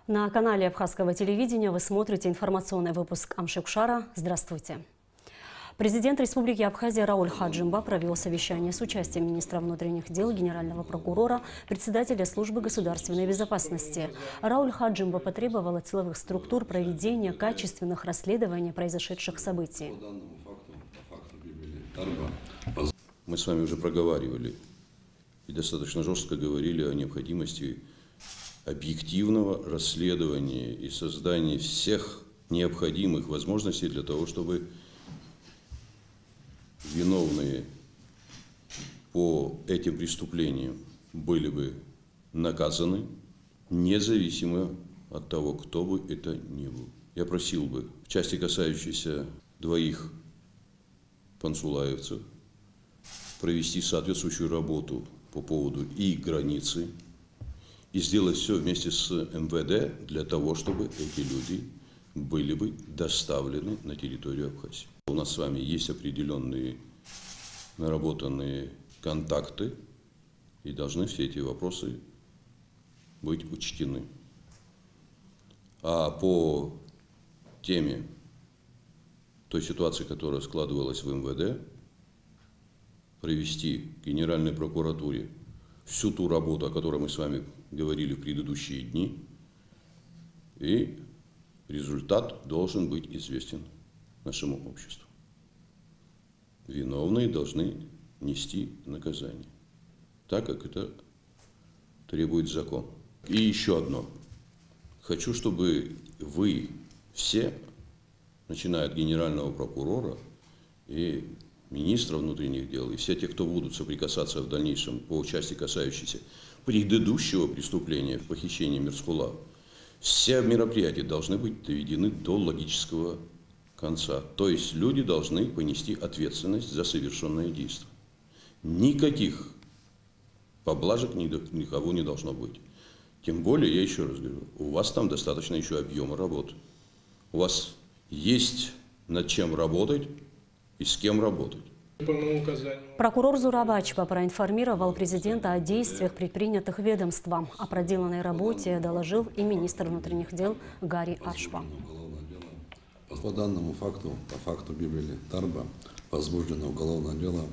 На канале Абхазского телевидения вы смотрите информационный выпуск Амшекшара. Здравствуйте. Президент Республики Абхазия Рауль Хаджимба провел совещание с участием министра внутренних дел, генерального прокурора, председателя службы государственной безопасности. Рауль Хаджимба потребовал от силовых структур проведения качественных расследований произошедших событий. Мы с вами уже проговаривали и достаточно жестко говорили о необходимости объективного расследования и создания всех необходимых возможностей для того, чтобы виновные по этим преступлениям были бы наказаны, независимо от того, кто бы это ни был. Я просил бы в части, касающейся двоих пансулаевцев, провести соответствующую работу по поводу и границы, и сделать все вместе с МВД для того, чтобы эти люди были бы доставлены на территорию Абхазии. У нас с вами есть определенные наработанные контакты, и должны все эти вопросы быть учтены. А по теме той ситуации, которая складывалась в МВД, провести в Генеральной прокуратуре всю ту работу, о которой мы с вами говорили в предыдущие дни, и результат должен быть известен нашему обществу. Виновные должны нести наказание, так как это требует закон. И еще одно. Хочу, чтобы вы все, начиная от генерального прокурора и министра внутренних дел, и все те, кто будут соприкасаться в дальнейшем по части, касающейся предыдущего преступления, похищения Мирскула, все мероприятия должны быть доведены до логического конца. То есть люди должны понести ответственность за совершенное действие. Никаких поблажек никого не должно быть. Тем более, я еще раз говорю, у вас там достаточно еще объема работы. У вас есть над чем работать и с кем работать. Прокурор Зурабачба проинформировал президента о действиях, предпринятых ведомством. О проделанной работе доложил и министр внутренних дел Гари Ашпа. По данному факту, по факту гибели Тарба, возбуждено уголовное дело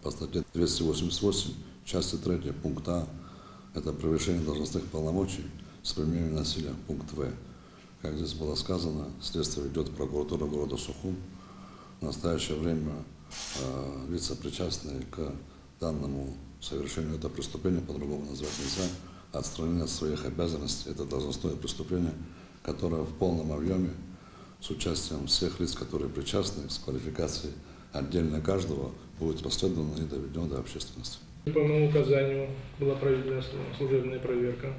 по статье 288, части 3, пункт А. Это превышение должностных полномочий с применением насилия, пункт В. Как здесь было сказано, следствие ведет прокуратура города Сухум. В настоящее время лица, причастные к данному совершению этого преступления, по-другому назвать нельзя, отстранены от своих обязанностей. Это должностное преступление, которое в полном объеме, с участием всех лиц, которые причастны, с квалификацией отдельно каждого, будет расследовано и доведено до общественности. По моему указанию была проведена служебная проверка.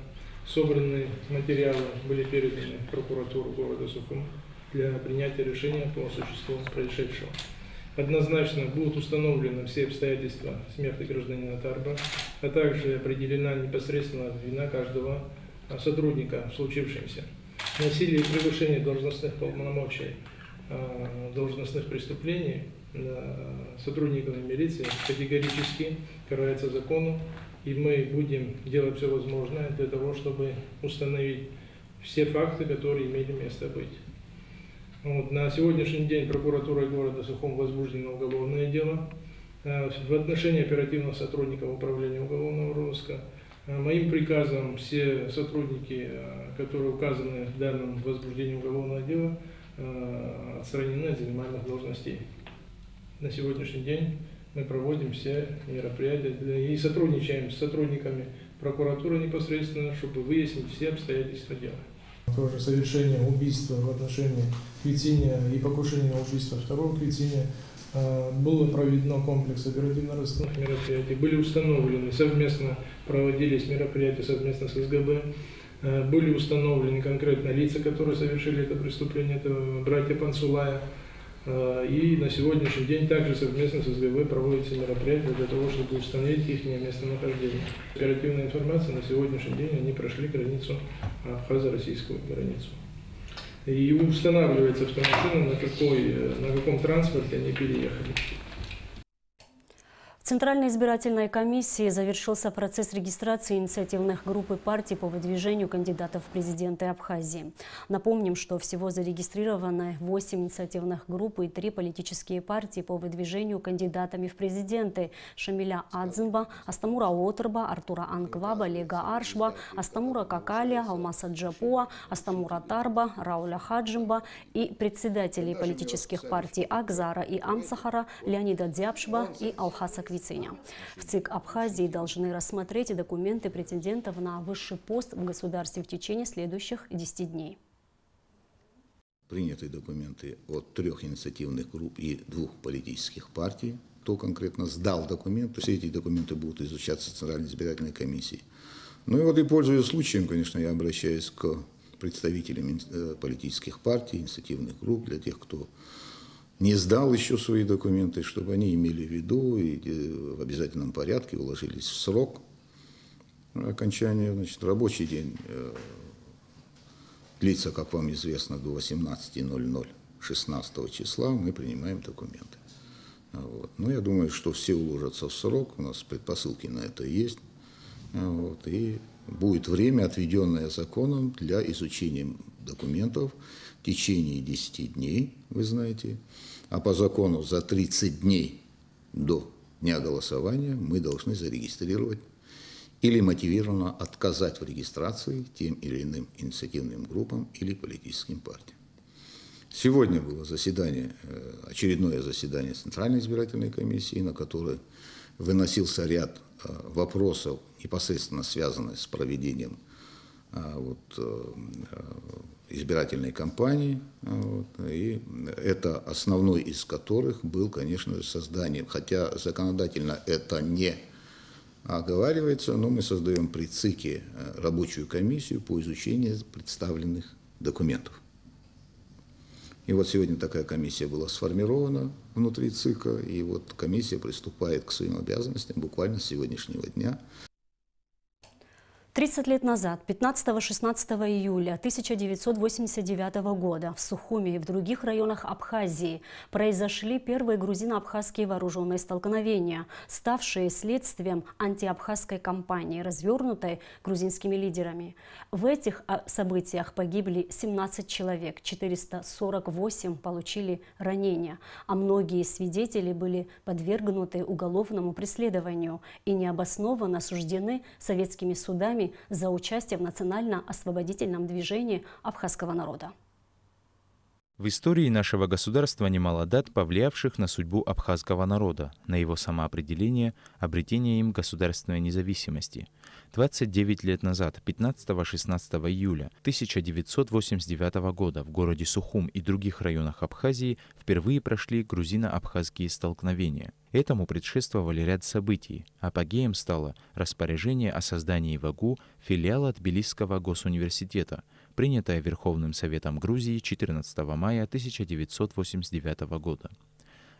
Собранные материалы были переданы в прокуратуру города Сухум для принятия решения по существу происшедшего. Однозначно будут установлены все обстоятельства смерти гражданина Тарба, а также определена непосредственно вина каждого сотрудника в случившемся. Насилие и превышение должностных полномочий, должностных преступлений сотрудниками милиции категорически карается законом, и мы будем делать все возможное для того, чтобы установить все факты, которые имели место быть. Вот, на сегодняшний день прокуратурой города Сухум возбуждено уголовное дело в отношении оперативных сотрудников управления уголовного розыска. Моим приказом все сотрудники, которые указаны в данном возбуждении уголовного дела, отстранены от занимаемых должностей. На сегодняшний день мы проводим все мероприятия и сотрудничаем с сотрудниками прокуратуры непосредственно, чтобы выяснить все обстоятельства дела. Тоже совершение убийства в отношении Квитиния и покушение на убийство второго Квитиния было проведено комплекс оперативно-розыскных мероприятий. Были установлены, совместно проводились мероприятия совместно с СГБ. Были установлены конкретно лица, которые совершили это преступление, это братья Пансулая. И на сегодняшний день также совместно с СГБ проводятся мероприятия для того, чтобы установить их местонахождение. Оперативная информация на сегодняшний день, они прошли границу, абхазо-российскую границу. И устанавливается, что машина на каком транспорте они переехали. Центральной избирательной комиссии завершился процесс регистрации инициативных групп и партий по выдвижению кандидатов в президенты Абхазии. Напомним, что всего зарегистрированы 8 инициативных групп и 3 политические партии по выдвижению кандидатами в президенты: Шамиля Адзинба, Астамура Оторба, Артура Анкваба, Лега Аршба, Астамура Какаля, Алмаса Джапуа, Астамура Тарба, Рауля Хаджимба и председателей политических партий Акзара и Амсахара, Леонида Дзябшба и Алхаса Квициня. В ЦИК Абхазии должны рассмотреть документы претендентов на высший пост в государстве в течение следующих 10 дней. Приняты документы от 3 инициативных групп и 2 политических партий. Кто конкретно сдал документы, все эти документы будут изучаться Центральной избирательной комиссией. Ну и вот, и пользуясь случаем, конечно, я обращаюсь к представителям политических партий, инициативных групп, для тех, кто не сдал еще свои документы, чтобы они имели в виду и в обязательном порядке уложились в срок окончания. Значит, рабочий день длится, как вам известно, до 18:00 16 числа. Мы принимаем документы. Вот. Но я думаю, что все уложатся в срок. У нас предпосылки на это есть. Вот. И будет время, отведенное законом для изучения документов в течение 10 дней, вы знаете. А по закону за 30 дней до дня голосования мы должны зарегистрировать или мотивированно отказать в регистрации тем или иным инициативным группам или политическим партиям. Сегодня было заседание, очередное заседание Центральной избирательной комиссии, на которое выносился ряд вопросов, непосредственно связанных с проведением избирательной кампании. И это основной из которых был, конечно же, создание, хотя законодательно это не оговаривается, но мы создаем при ЦИКе рабочую комиссию по изучению представленных документов. И вот сегодня такая комиссия была сформирована внутри ЦИКа, и вот комиссия приступает к своим обязанностям буквально с сегодняшнего дня. 30 лет назад, 15-16 июля 1989 года, в Сухуми и в других районах Абхазии произошли первые грузино-абхазские вооруженные столкновения, ставшие следствием антиабхазской кампании, развернутой грузинскими лидерами. В этих событиях погибли 17 человек, 448 получили ранения, а многие свидетели были подвергнуты уголовному преследованию и необоснованно осуждены советскими судами за участие в национально-освободительном движении абхазского народа. В истории нашего государства немало дат, повлиявших на судьбу абхазского народа, на его самоопределение, обретение им государственной независимости. 29 лет назад, 15-16 июля 1989 года, в городе Сухум и других районах Абхазии впервые прошли грузино-абхазские столкновения. Этому предшествовали ряд событий. Апогеем стало распоряжение о создании в АГУ филиала Тбилисского госуниверситета, принятое Верховным Советом Грузии 14 мая 1989 года.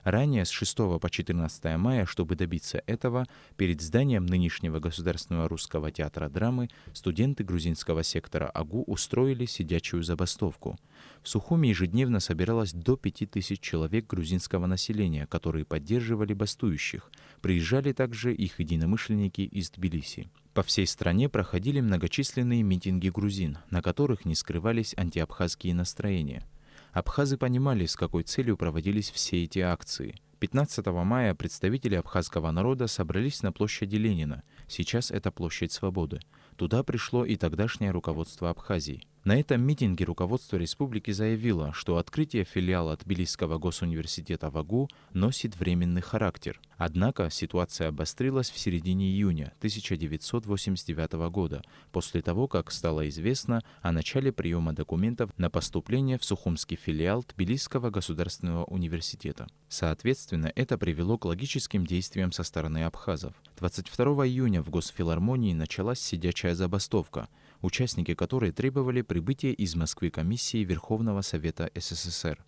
Ранее, с 6 по 14 мая, чтобы добиться этого, перед зданием нынешнего Государственного русского театра драмы студенты грузинского сектора АГУ устроили сидячую забастовку. В Сухуми ежедневно собиралось до 5000 человек грузинского населения, которые поддерживали бастующих. Приезжали также их единомышленники из Тбилиси. По всей стране проходили многочисленные митинги грузин, на которых не скрывались антиабхазские настроения. Абхазы понимали, с какой целью проводились все эти акции. 15 мая представители абхазского народа собрались на площади Ленина. Сейчас это площадь Свободы. Туда пришло и тогдашнее руководство Абхазии. На этом митинге руководство республики заявило, что открытие филиала Тбилисского госуниверситета в АГУ носит временный характер. Однако ситуация обострилась в середине июня 1989 года, после того, как стало известно о начале приема документов на поступление в Сухумский филиал Тбилисского государственного университета. Соответственно, это привело к логическим действиям со стороны абхазов. 22 июня в Госфилармонии началась сидячая забастовка, участники которой требовали прибытия из Москвы комиссии Верховного Совета СССР.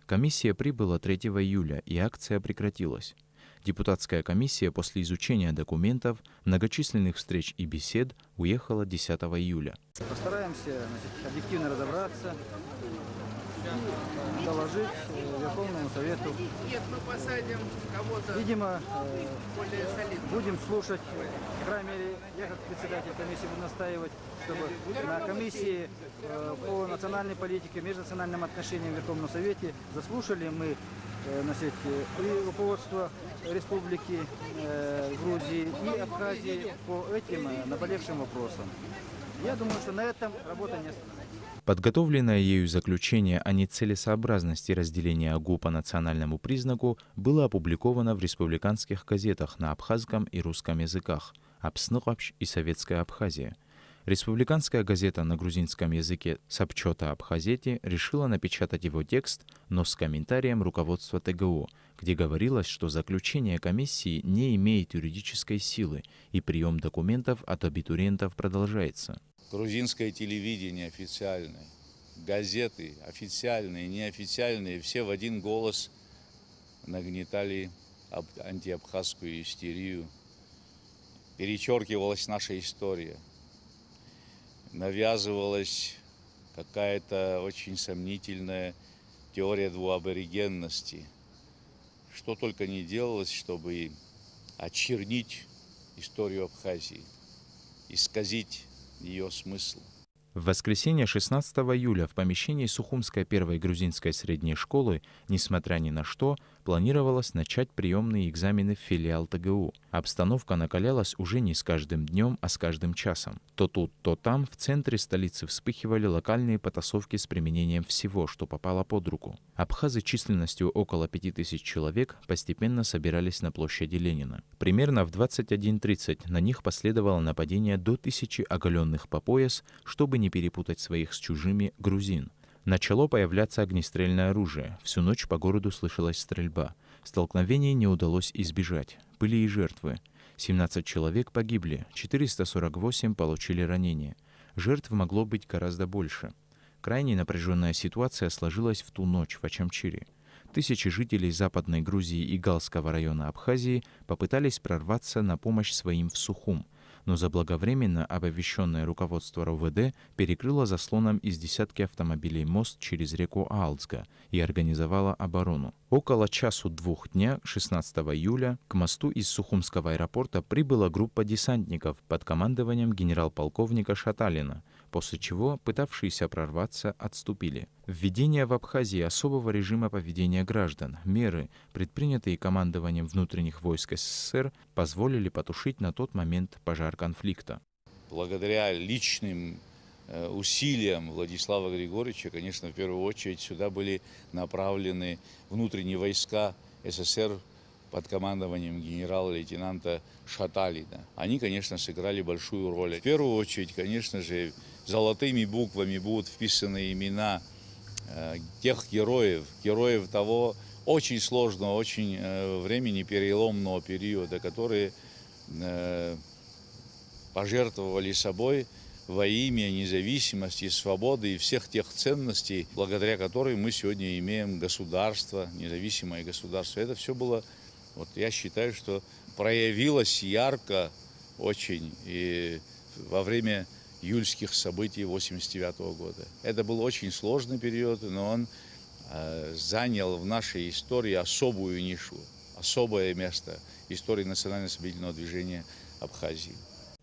Комиссия прибыла 3 июля, и акция прекратилась. Депутатская комиссия после изучения документов, многочисленных встреч и бесед уехала 10 июля. Постараемся объективно разобраться, доложить Верховному Совету. Нет, мы посадим кого-то. Видимо, более солидного. будем слушать, по крайней мере, я как председатель комиссии буду настаивать, чтобы на комиссии по национальной политике, межнациональным отношениям в Верховном Совете заслушали мы и руководство Республики Грузии и Абхазии по этим наболевшим вопросам. Я думаю, что на этом работа не остановится. Подготовленное ею заключение о нецелесообразности разделения АГУ по национальному признаку было опубликовано в республиканских газетах на абхазском и русском языках «Апсныкапш» и «Советская Абхазия». Республиканская газета на грузинском языке «Сабчота Абхазети» решила напечатать его текст, но с комментарием руководства ТГУ, где говорилось, что заключение комиссии не имеет юридической силы и прием документов от абитуриентов продолжается. Грузинское телевидение официальное, газеты официальные, неофициальные, все в один голос нагнетали антиабхазскую истерию. Перечеркивалась наша история. Навязывалась какая-то очень сомнительная теория двуаборигенности. Что только не делалось, чтобы очернить историю Абхазии, исказить ее смысл. В воскресенье 16 июля в помещении Сухумской первой грузинской средней школы, несмотря ни на что, планировалось начать приемные экзамены в филиал ТГУ. Обстановка накалялась уже не с каждым днем, а с каждым часом. То тут, то там в центре столицы вспыхивали локальные потасовки с применением всего, что попало под руку. Абхазы численностью около 5000 человек постепенно собирались на площади Ленина. Примерно в 21:30 на них последовало нападение до 1000 оголенных по пояс, чтобы не перепутать своих с чужими грузин. Начало появляться огнестрельное оружие. Всю ночь по городу слышалась стрельба. Столкновений не удалось избежать. Были и жертвы. 17 человек погибли, 448 получили ранения. Жертв могло быть гораздо больше. Крайне напряженная ситуация сложилась в ту ночь в Ачамчире. Тысячи жителей Западной Грузии и Галского района Абхазии попытались прорваться на помощь своим в Сухум, но заблаговременно оповещенное руководство РОВД перекрыло заслоном из десятки автомобилей мост через реку Аалцга и организовало оборону. Около 1-2 дня 16 июля к мосту из Сухумского аэропорта прибыла группа десантников под командованием генерал-полковника Шаталина, после чего пытавшиеся прорваться отступили. Введение в Абхазии особого режима поведения граждан, меры, предпринятые командованием внутренних войск СССР, позволили потушить на тот момент пожар конфликта. Благодаря личным усилиям Владислава Григорьевича, конечно, в первую очередь сюда были направлены внутренние войска СССР под командованием генерала-лейтенанта Шаталина. Они, конечно, сыграли большую роль. В первую очередь, конечно же, золотыми буквами будут вписаны имена тех героев того очень сложного, очень времени переломного периода, которые пожертвовали собой во имя независимости, свободы и всех тех ценностей, благодаря которым мы сегодня имеем государство, независимое государство. Это все было, вот я считаю, что проявилось ярко очень и во время июльских событий 1989 года. Это был очень сложный период, но он занял в нашей истории особую нишу, особое место истории национально-освободительного движения Абхазии.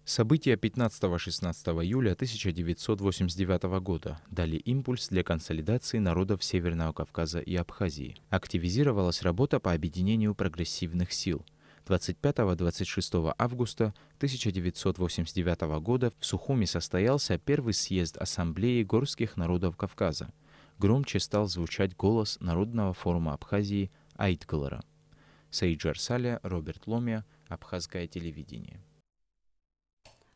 События 15-16 июля 1989 года дали импульс для консолидации народов Северного Кавказа и Абхазии. Активизировалась работа по объединению прогрессивных сил. 25-26 августа 1989 года в Сухуме состоялся первый съезд Ассамблеи горских народов Кавказа. Громче стал звучать голос Народного форума Абхазии Айтгалара. Сейджар Саля, Роберт Ломия, Абхазское телевидение.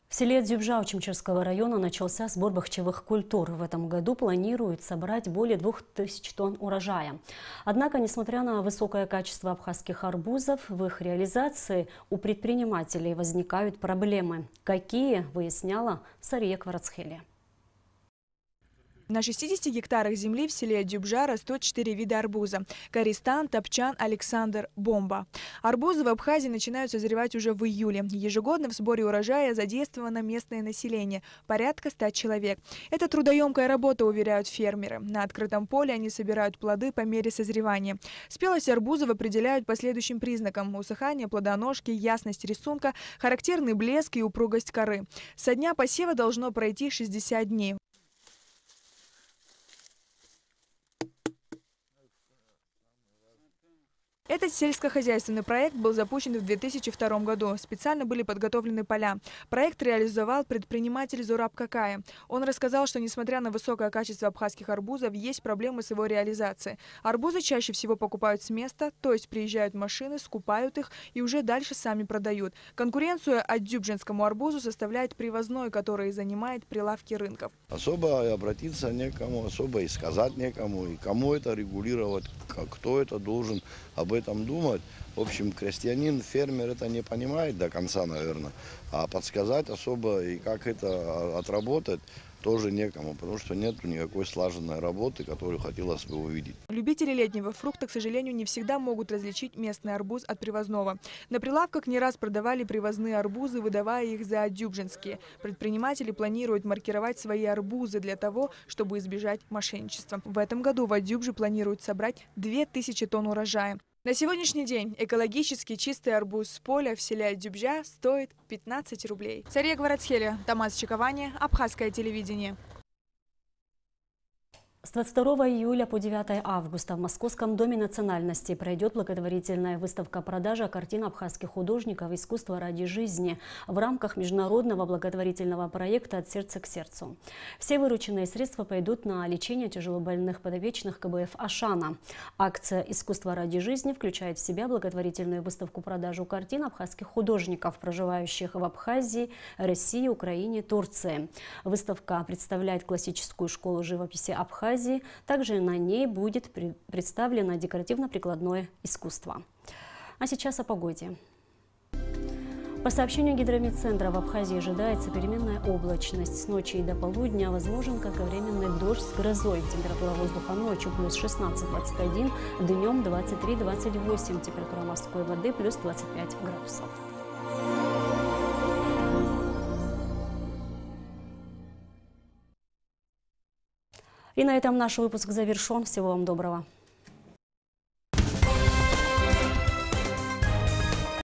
В селе Дзюбжа Очимчирского района начался сбор бахчевых культур. В этом году планируют собрать более 2000 тонн урожая. Однако, несмотря на высокое качество абхазских арбузов, в их реализации у предпринимателей возникают проблемы. Какие, выясняла Сария Кварацхели. На 60 гектарах земли в селе Дюбжа растут 4 вида арбуза – Користан, Топчан, Александр, Бомба. Арбузы в Абхазии начинают созревать уже в июле. Ежегодно в сборе урожая задействовано местное население – порядка 100 человек. Это трудоемкая работа, уверяют фермеры. На открытом поле они собирают плоды по мере созревания. Спелость арбузов определяют по следующим признакам – усыхание плодоножки, ясность рисунка, характерный блеск и упругость коры. Со дня посева должно пройти 60 дней. Этот сельскохозяйственный проект был запущен в 2002 году. Специально были подготовлены поля. Проект реализовал предприниматель Зураб Какая. Он рассказал, что несмотря на высокое качество абхазских арбузов, есть проблемы с его реализацией. Арбузы чаще всего покупают с места, то есть приезжают машины, скупают их и уже дальше сами продают. Конкуренцию адюбжинскому арбузу составляет привозной, который занимает прилавки рынков. Особо обратиться некому, особо и сказать некому, и кому это регулировать, кто это должен об этом думать. В общем, крестьянин, фермер это не понимает до конца, наверное. А подсказать особо и как это отработать тоже некому, потому что нет никакой слаженной работы, которую хотелось бы увидеть. Любители летнего фрукта, к сожалению, не всегда могут различить местный арбуз от привозного. На прилавках не раз продавали привозные арбузы, выдавая их за адюбжинские. Предприниматели планируют маркировать свои арбузы для того, чтобы избежать мошенничества. В этом году в Адюбже планируют собрать 2000 тонн урожая. На сегодняшний день экологически чистый арбуз с поля в селе Дюбжа стоит 15 рублей. Сария Гварадсхеля, Томас Чиковани, Абхазское телевидение. С 22 июля по 9 августа в Московском доме национальности пройдет благотворительная выставка-продажа картин абхазских художников «Искусство ради жизни» в рамках международного благотворительного проекта «От сердца к сердцу». Все вырученные средства пойдут на лечение тяжелобольных подопечных КБФ «Ашана». Акция «Искусство ради жизни» включает в себя благотворительную выставку-продажу картин абхазских художников, проживающих в Абхазии, России, Украине, Турции. Выставка представляет классическую школу живописи Абхазии. Также на ней будет представлено декоративно-прикладное искусство. А сейчас о погоде. По сообщению Гидромедцентра, в Абхазии ожидается переменная облачность. С ночи и до полудня возможен кратковременный дождь с грозой. Температура воздуха ночью плюс 16-21, днем 23-28. Температура морской воды плюс 25 градусов. И на этом наш выпуск завершен. Всего вам доброго.